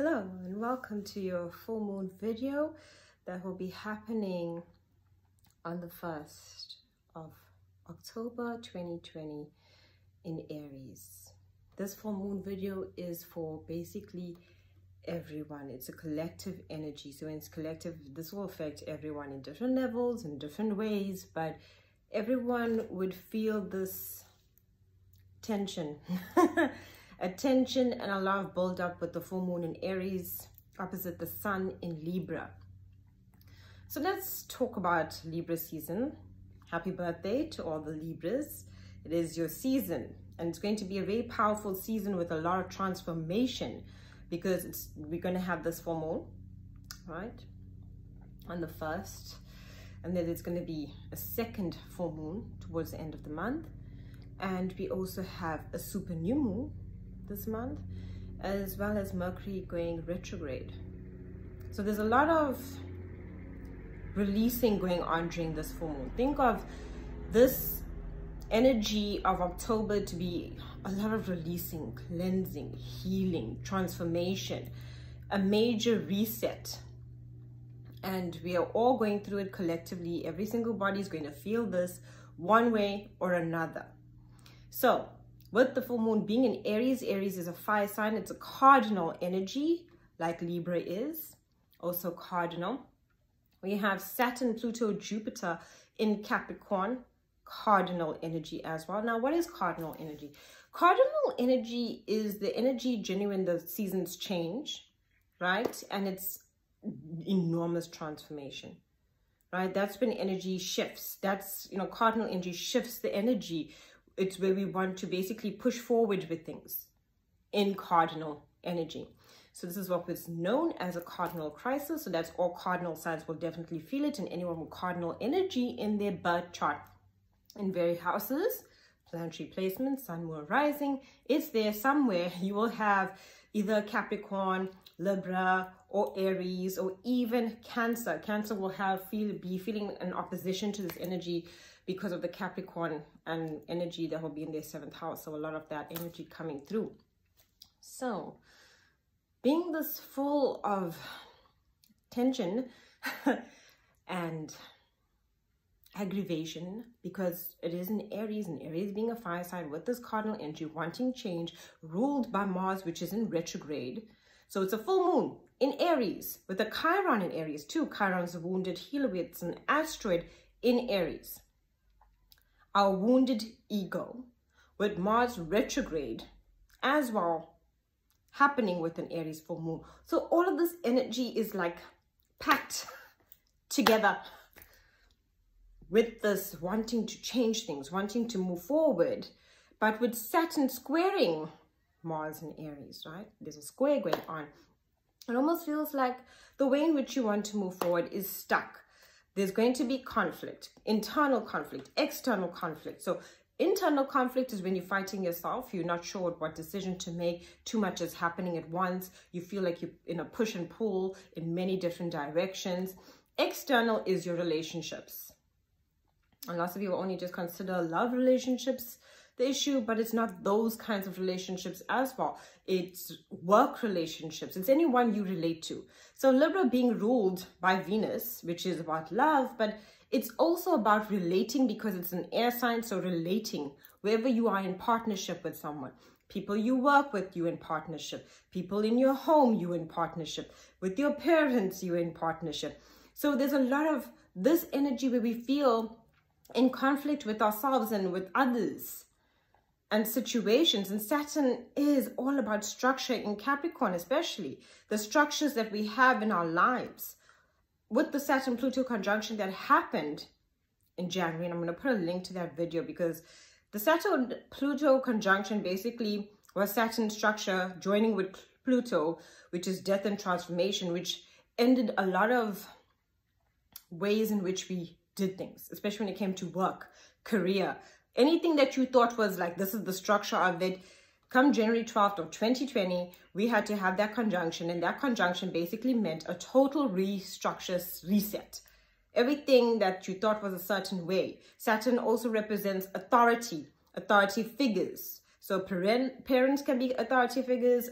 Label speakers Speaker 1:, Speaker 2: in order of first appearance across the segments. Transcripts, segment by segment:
Speaker 1: Hello and welcome to your full moon video that will be happening on the 1st of October 2020 in Aries. This full moon video is for basically everyone. It's a collective energy. So when it's collective, this will affect everyone in different levels, in different ways, but everyone would feel this tension. A tension and a lot of build up with the full moon in Aries opposite the sun in Libra. So let's talk about Libra season. Happy birthday to all the Libras. It is your season and it's going to be a very powerful season with a lot of transformation because we're going to have this full moon, right, on the 1st, and then there's going to be a second full moon towards the end of the month, and we also have a super new moon this month, as well as Mercury going retrograde. So there's a lot of releasing going on during this full moon. Think of this energy of October to be a lot of releasing, cleansing, healing, transformation, a major reset. And we are all going through it collectively. Every single body is going to feel this one way or another. So with the full moon being in Aries, Aries is a fire sign. It's a cardinal energy, like Libra is, also cardinal. We have Saturn, Pluto, Jupiter in Capricorn, cardinal energy as well. Now, what is cardinal energy? Cardinal energy is the energy genuine the seasons change, right? And it's enormous transformation, right? That's when energy shifts. That's, cardinal energy shifts the energy. It's where we want to basically push forward with things in cardinal energy. So this is what was known as a cardinal crisis. So that's all cardinal signs will definitely feel it, and anyone with cardinal energy in their birth chart. In various houses, planetary placement, sun, moon, rising, it's there somewhere. You will have either Capricorn, Libra, or Aries, or even Cancer. Cancer will be feeling an opposition to this energy because of the Capricorn and energy that will be in their 7th house. So a lot of that energy coming through. So being this full of tension and aggravation, because it is in Aries, and Aries being a fire sign with this cardinal energy, wanting change, ruled by Mars, which is in retrograde. So it's a full moon in Aries with a Chiron in Aries too. Chiron's a wounded healer. It's an asteroid in Aries. Our wounded ego with Mars retrograde as well happening with an Aries full moon. So all of this energy is like packed together with this wanting to change things, wanting to move forward, but with Saturn squaring Mars in Aries, right? There's a square going on. It almost feels like the way in which you want to move forward is stuck. There's going to be conflict, internal conflict, external conflict. So internal conflict is when you're fighting yourself. You're not sure what decision to make. Too much is happening at once. You feel like you're in a push and pull in many different directions. External is your relationships. And lots of you only just consider love relationships the issue, but it's not those kinds of relationships as well. It's work relationships. It's anyone you relate to. So Libra being ruled by Venus, which is about love, but it's also about relating because it's an air sign. So relating wherever you are in partnership with someone, people you work with, you in partnership, people in your home, you in partnership, with your parents, you in partnership. So there's a lot of this energy where we feel in conflict with ourselves and with others and situations. And Saturn is all about structure in Capricorn, especially the structures that we have in our lives. With the Saturn-Pluto conjunction that happened in January, and I'm going to put a link to that video, because the Saturn-Pluto conjunction basically was Saturn's structure joining with Pluto, which is death and transformation, which ended a lot of ways in which we did things, especially when it came to work, career, anything that you thought was like, this is the structure of it. Come January 12th of 2020, we had to have that conjunction, and that conjunction basically meant a total reset. Everything that you thought was a certain way. Saturn also represents authority figures. So parents can be authority figures,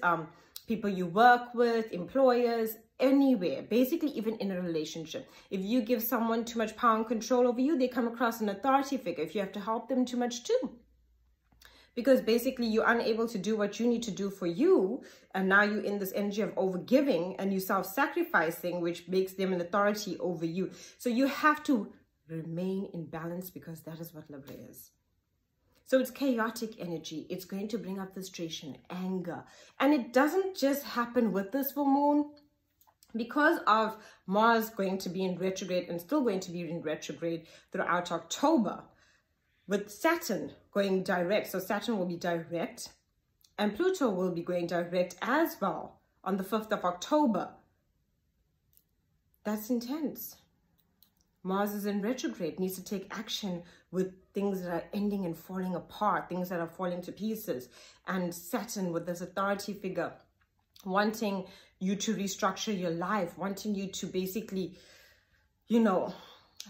Speaker 1: people you work with, employers, anywhere, basically even in a relationship. If you give someone too much power and control over you, they come across an authority figure. If you have to help them too much too, because basically you're unable to do what you need to do for you, and now you're in this energy of overgiving and you self-sacrificing, which makes them an authority over you. So you have to remain in balance, because that is what Libra is. So it's chaotic energy. It's going to bring up frustration, anger. And it doesn't just happen with this full moon. Because of Mars going to be in retrograde and still going to be in retrograde throughout October, with Saturn going direct. So Saturn will be direct and Pluto will be going direct as well on the 5th of October. That's intense. Mars is in retrograde, needs to take action with things that are ending and falling apart, things that are falling to pieces. And Saturn with this authority figure, wanting you to restructure your life, wanting you to basically, you know,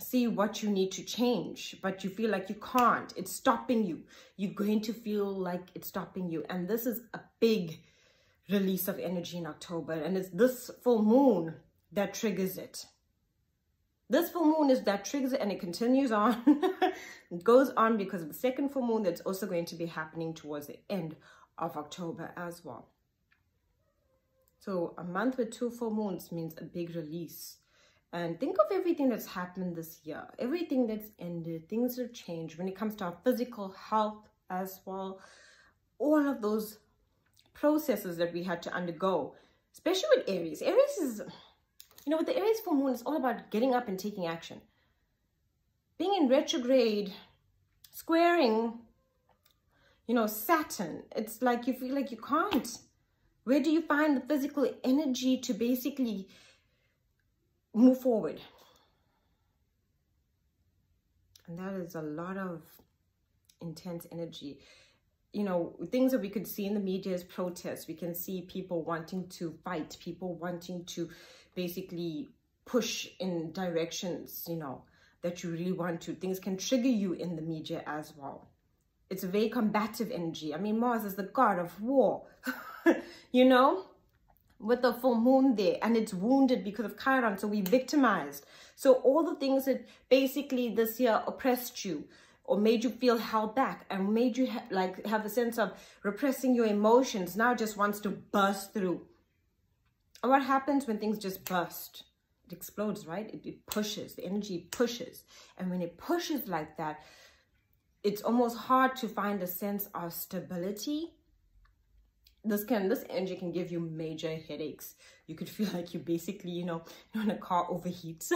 Speaker 1: see what you need to change, but you feel like you can't. It's stopping you. You're going to feel like it's stopping you. And this is a big release of energy in October. And it's this full moon that triggers it. This full moon is that triggers it, and it continues on. It goes on because of the second full moon that's also going to be happening towards the end of October as well. So a month with 2 full moons means a big release. And think of everything that's happened this year, everything that's ended, things that changed when it comes to our physical health as well. All of those processes that we had to undergo, especially with Aries. Aries is, you know, with the Aries full moon, it's all about getting up and taking action. Being in retrograde, squaring, you know, Saturn, it's like you feel like you can't. Where do you find the physical energy to basically move forward? And that is a lot of intense energy. You know, things that we could see in the media is protests. We can see people wanting to fight, people wanting to basically push in directions, you know, that you really want to. Things can trigger you in the media as well. It's a very combative energy. I mean, Mars is the god of war, you know, with the full moon there, and it's wounded because of Chiron, so we victimized. So all the things that basically this year oppressed you or made you feel held back and made you have a sense of repressing your emotions now just wants to burst through. And what happens when things just burst? It explodes, right? It pushes, the energy pushes. And when it pushes like that, it's almost hard to find a sense of stability. This energy can give you major headaches. You could feel like you basically, you know, when a car overheats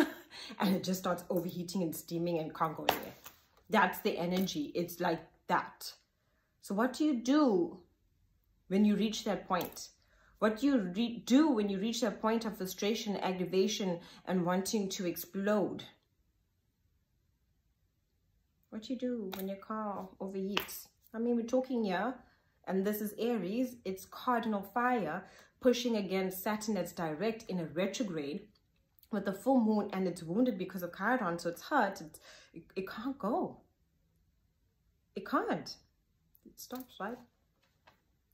Speaker 1: and it just starts overheating and steaming and can't go anywhere. That's the energy. It's like that. So what do you do when you reach that point? What do you do when you reach that point of frustration, aggravation, and wanting to explode? What do you do when your car overheats? I mean, we're talking here, and this is Aries. It's cardinal fire pushing against Saturn that's direct in a retrograde with the full moon, and it's wounded because of Chiron, so it's hurt. It can't go. It can't. It stops, right?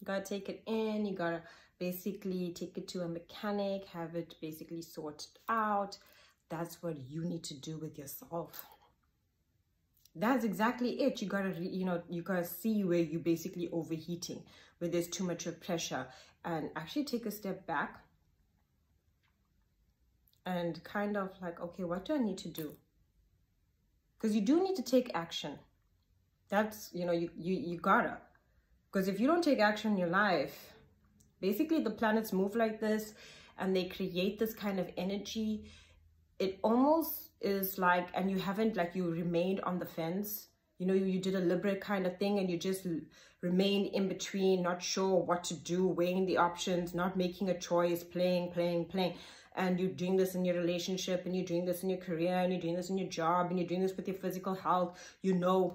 Speaker 1: You gotta take it in. You gotta basically take it to a mechanic, have it basically sorted out. That's what you need to do with yourself. That's exactly it. You gotta, you gotta see where you're basically overheating, where there's too much of pressure, and actually take a step back and kind of like, okay, what do I need to do? Because you do need to take action. That's, you gotta. Because if you don't take action in your life, basically the planets move like this and they create this kind of energy. It almost is like, and you haven't, like, you remained on the fence. You did a Libra kind of thing and you just remained in between, not sure what to do, weighing the options, not making a choice, playing. And you're doing this in your relationship, and you're doing this in your career, and you're doing this in your job, and you're doing this with your physical health. You're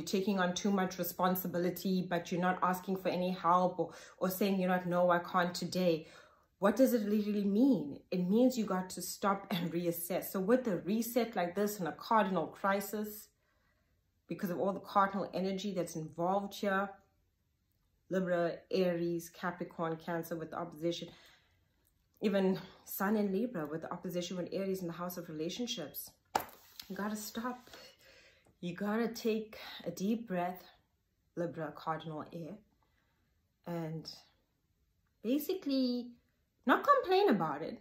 Speaker 1: taking on too much responsibility, but you're not asking for any help or saying, no, I can't today. What does it really mean? It means you got to stop and reassess. So with a reset like this in a cardinal crisis, because of all the cardinal energy that's involved here, Libra, Aries, Capricorn, Cancer with the opposition. Even Sun in Libra with the opposition with Aries in the house of relationships. You gotta stop. You gotta take a deep breath, Libra, cardinal air, and basically not complain about it,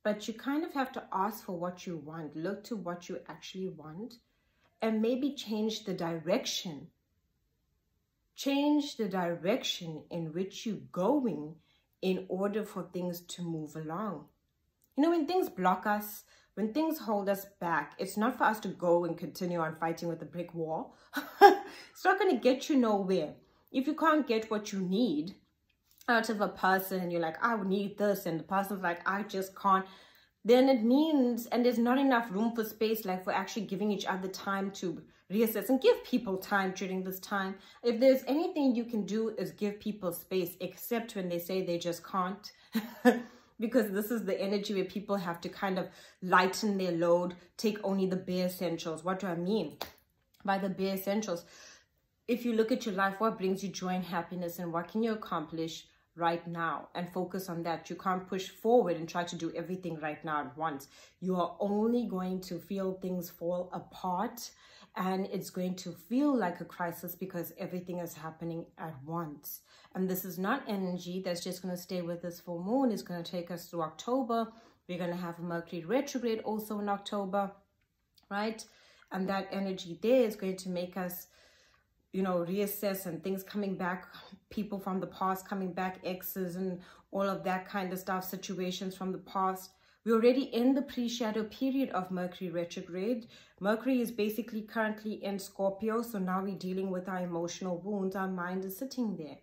Speaker 1: but you kind of have to ask for what you want. Look to what you actually want and maybe change the direction. Change the direction in which you're going in order for things to move along. You know, when things block us, when things hold us back, it's not for us to go and continue on fighting with a brick wall. It's not going to get you nowhere. If you can't get what you need out of a person and you're like, I need this, and the person's like, I just can't, then it means, and there's not enough room for space, like for actually giving each other time to reassess, and give people time during this time. If there's anything you can do is give people space, except when they say they just can't. Because this is the energy where people have to kind of lighten their load, take only the bare essentials. What do I mean by the bare essentials? If you look at your life, what brings you joy and happiness, and what can you accomplish right now, and focus on that. You can't push forward and try to do everything right now at once. You are only going to feel things fall apart, and it's going to feel like a crisis because everything is happening at once. And this is not energy that's just going to stay with this full moon. It's going to take us through October. We're going to have a Mercury retrograde also in October, right? And that energy there is going to make us, you know, reassess, and things coming back, people from the past coming back, exes and all of that kind of stuff, situations from the past. We're already in the pre-shadow period of Mercury retrograde. Mercury is basically currently in Scorpio, so now we're dealing with our emotional wounds. Our mind is sitting there.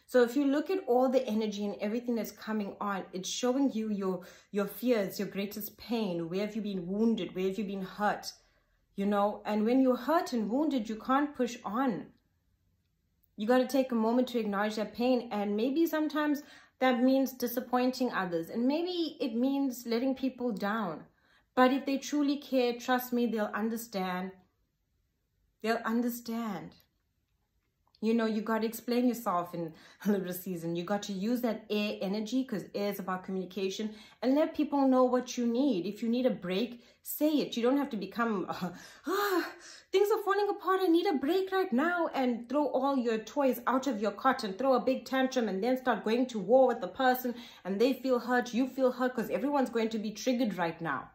Speaker 1: So if you look at all the energy and everything that's coming on, it's showing you your fears, your greatest pain. Where have you been wounded? Where have you been hurt? You know, and when you're hurt and wounded, you can't push on. You got to take a moment to acknowledge that pain. And maybe sometimes that means disappointing others. And maybe it means letting people down. But if they truly care, trust me, they'll understand. They'll understand. You know, you got to explain yourself in Libra season. You got to use that air energy, because air is about communication, and let people know what you need. If you need a break, say it. You don't have to become, things are falling apart, I need a break right now, and throw all your toys out of your cot and throw a big tantrum and then start going to war with the person, and they feel hurt, you feel hurt, because everyone's going to be triggered right now.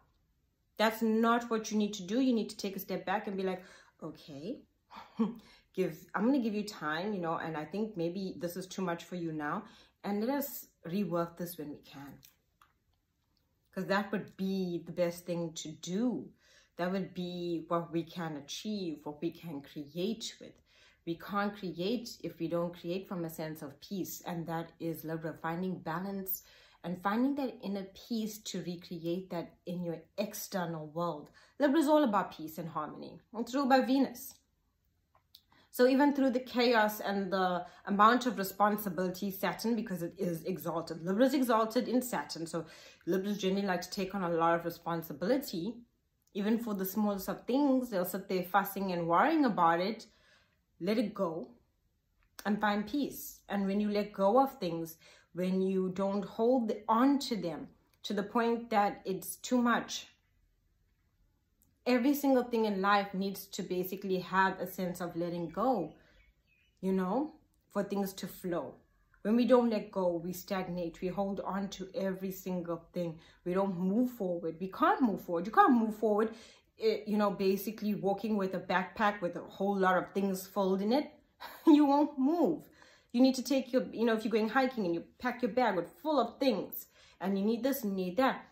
Speaker 1: That's not what you need to do. You need to take a step back and be like, okay, I'm going to give you time, you know, and I think maybe this is too much for you now, and let us rework this when we can. Because that would be the best thing to do. That would be what we can achieve, what we can create with. We can't create if we don't create from a sense of peace, and that is Libra, finding balance and finding that inner peace to recreate that in your external world. Libra is all about peace and harmony. It's ruled by Venus. So even through the chaos and the amount of responsibility, Saturn, because it is exalted. Libra is exalted in Saturn. So Libras generally like to take on a lot of responsibility. Even for the smallest of things, they'll sit there fussing and worrying about it. Let it go and find peace. And when you let go of things, when you don't hold on to them to the point that it's too much, every single thing in life needs to basically have a sense of letting go, you know, for things to flow. When we don't let go, we stagnate. We hold on to every single thing. We don't move forward. We can't move forward. You can't move forward, you know, basically walking with a backpack with a whole lot of things filled in it. You won't move. You need to take your, you know, if you're going hiking and you pack your bag with full of things and you need this and you need that,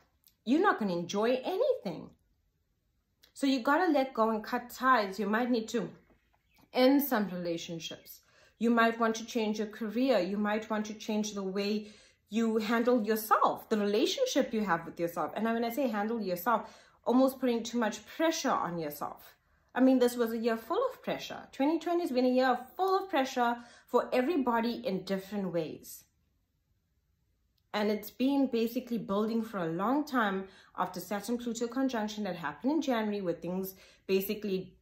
Speaker 1: you're not going to enjoy anything. So you got to let go and cut ties. You might need to end some relationships. You might want to change your career. You might want to change the way you handle yourself, the relationship you have with yourself. And when I say handle yourself, almost putting too much pressure on yourself. I mean, this was a year full of pressure. 2020 has been a year full of pressure for everybody in different ways. And it's been basically building for a long time after Saturn-Pluto conjunction that happened in January, where things basically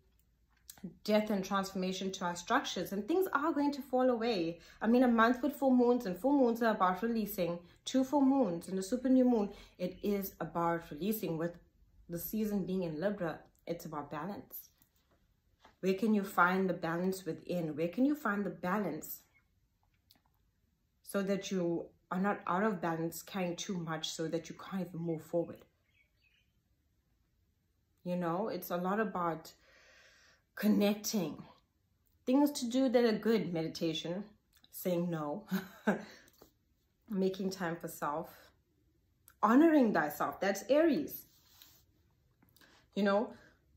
Speaker 1: death and transformation to our structures, and things are going to fall away. I mean, a month with full moons, and full moons are about releasing. 2 full moons and a super new moon, it is about releasing. With the season being in Libra, it's about balance. Where can you find the balance within? Where can you find the balance so that you are not out of balance, carrying too much so that you can't even move forward? You know, it's a lot about connecting. Things to do that are good: meditation, saying no, making time for self, honoring thyself. That's Aries. You know,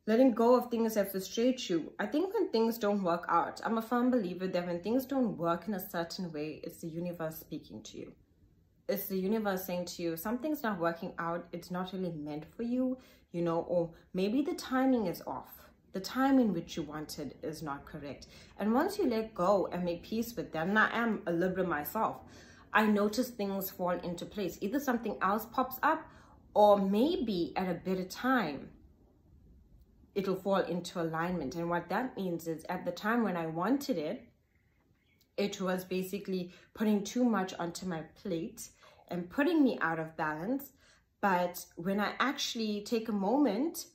Speaker 1: letting go of things that frustrate you. I think when things don't work out, I'm a firm believer that when things don't work in a certain way, it's the universe speaking to you. It's the universe saying to you, something's not working out. It's not really meant for you, you know, or maybe the timing is off. The time in which you wanted is not correct. And once you let go and make peace with them, and I am a Libra myself, I notice things fall into place. Either something else pops up, or maybe at a better time, it'll fall into alignment. And what that means is, at the time when I wanted it, it was basically putting too much onto my plate and putting me out of balance. But when I actually take a moment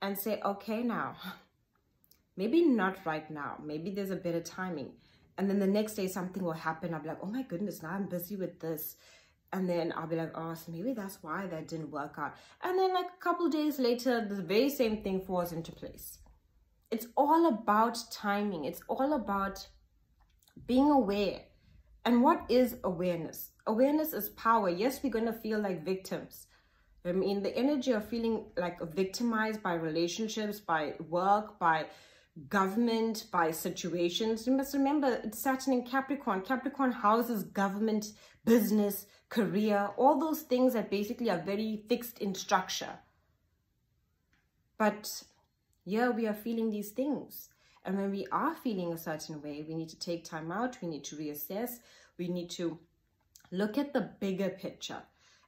Speaker 1: and say, okay, now, maybe not right now, maybe there's a better timing. And then the next day something will happen. I'll be like, oh my goodness, now I'm busy with this. And then I'll be like, oh, so maybe that's why that didn't work out. And then like a couple days later, the very same thing falls into place. It's all about timing. It's all about being aware. And what is awareness? Awareness is power. Yes, we're going to feel like victims. I mean, the energy of feeling like victimized by relationships, by work, by government, by situations. You must remember, it's Saturn in Capricorn. Capricorn houses government, business, career, all those things that basically are very fixed in structure. But yeah, we are feeling these things. And when we are feeling a certain way, we need to take time out. We need to reassess. We need to look at the bigger picture.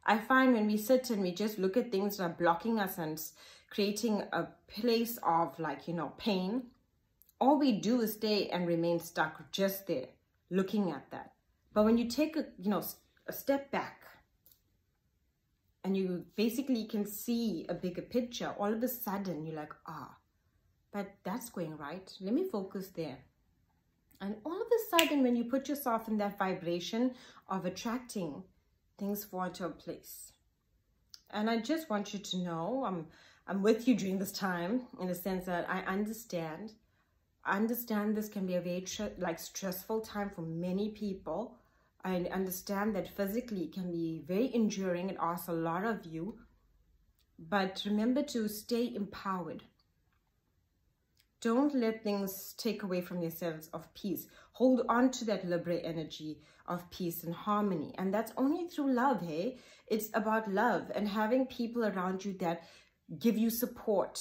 Speaker 1: I find when we sit and we just look at things that are blocking us and creating a place of, like, you know, pain, all we do is stay and remain stuck just there, looking at that. But when you take a step back and you basically can see a bigger picture, all of a sudden you're like, but that's going right. Let me focus there. And all of a sudden, when you put yourself in that vibration of attracting, things fall into a place. And I just want you to know, I'm with you during this time, in the sense that I understand this can be a very stressful time for many people. I understand that physically it can be very enduring. It asks a lot of you. But remember to stay empowered. Don't let things take away from your sense of peace. Hold on to that Libra energy of peace and harmony. And that's only through love, hey? It's about love and having people around you that give you support.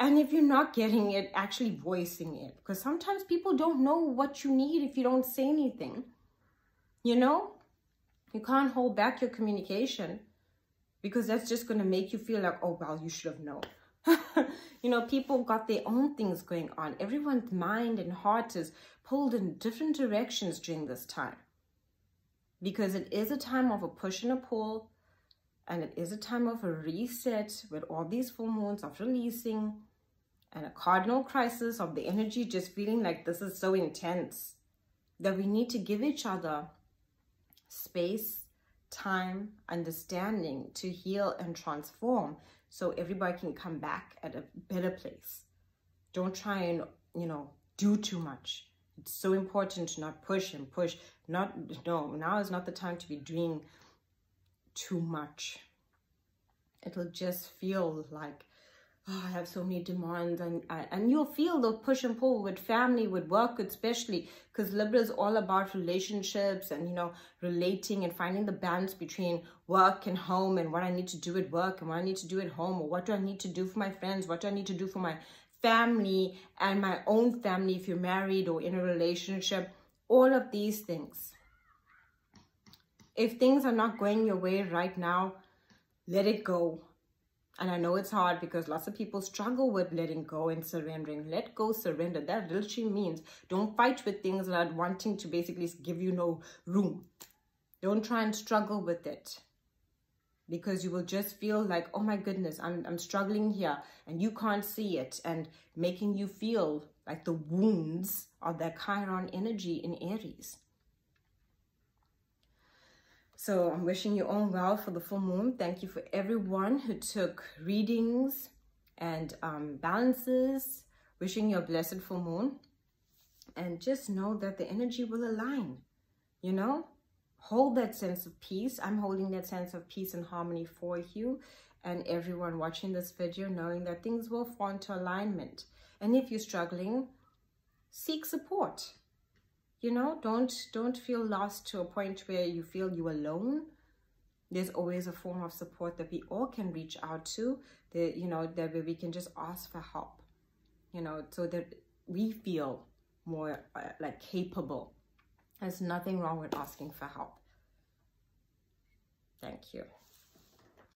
Speaker 1: And if you're not getting it, actually voicing it. Because sometimes people don't know what you need if you don't say anything. You know? You can't hold back your communication, because that's just going to make you feel like, oh, well, you should have known. You know, people got their own things going on. Everyone's mind and heart is pulled in different directions during this time. Because it is a time of a push and a pull. And it is a time of a reset with all these full moons of releasing. And a cardinal crisis of the energy just feeling like this is so intense. That we need to give each other space, time, understanding to heal and transform. So everybody can come back at a better place. Don't try and, do too much. It's so important to not push and push. No, now is not the time to be doing too much. It'll just feel like, I have so many demands. And you'll feel the push and pull with family, with work especially. Because Libra is all about relationships and, relating and finding the balance between work and home, and what I need to do at work and what I need to do at home, or what do I need to do for my friends, what do I need to do for my family and my own family if you're married or in a relationship, all of these things. If things are not going your way right now, let it go. And I know it's hard because lots of people struggle with letting go and surrendering. Let go, surrender. That literally means don't fight with things that are wanting to basically give you no room. Don't try and struggle with it, because you will just feel like, oh my goodness, I'm struggling here and you can't see it, and making you feel like the wounds of that Chiron energy in Aries. So I'm wishing you all well for the full moon. Thank you for everyone who took readings and balances. Wishing you a blessed full moon. And just know that the energy will align, you know? Hold that sense of peace. I'm holding that sense of peace and harmony for you and everyone watching this video, knowing that things will fall into alignment. And if you're struggling, seek support. You know, don't feel lost to a point where you feel you're alone. There's always a form of support that we all can reach out to, that, you know, that way we can just ask for help, you know, so that we feel more like capable. There's nothing wrong with asking for help. Thank you.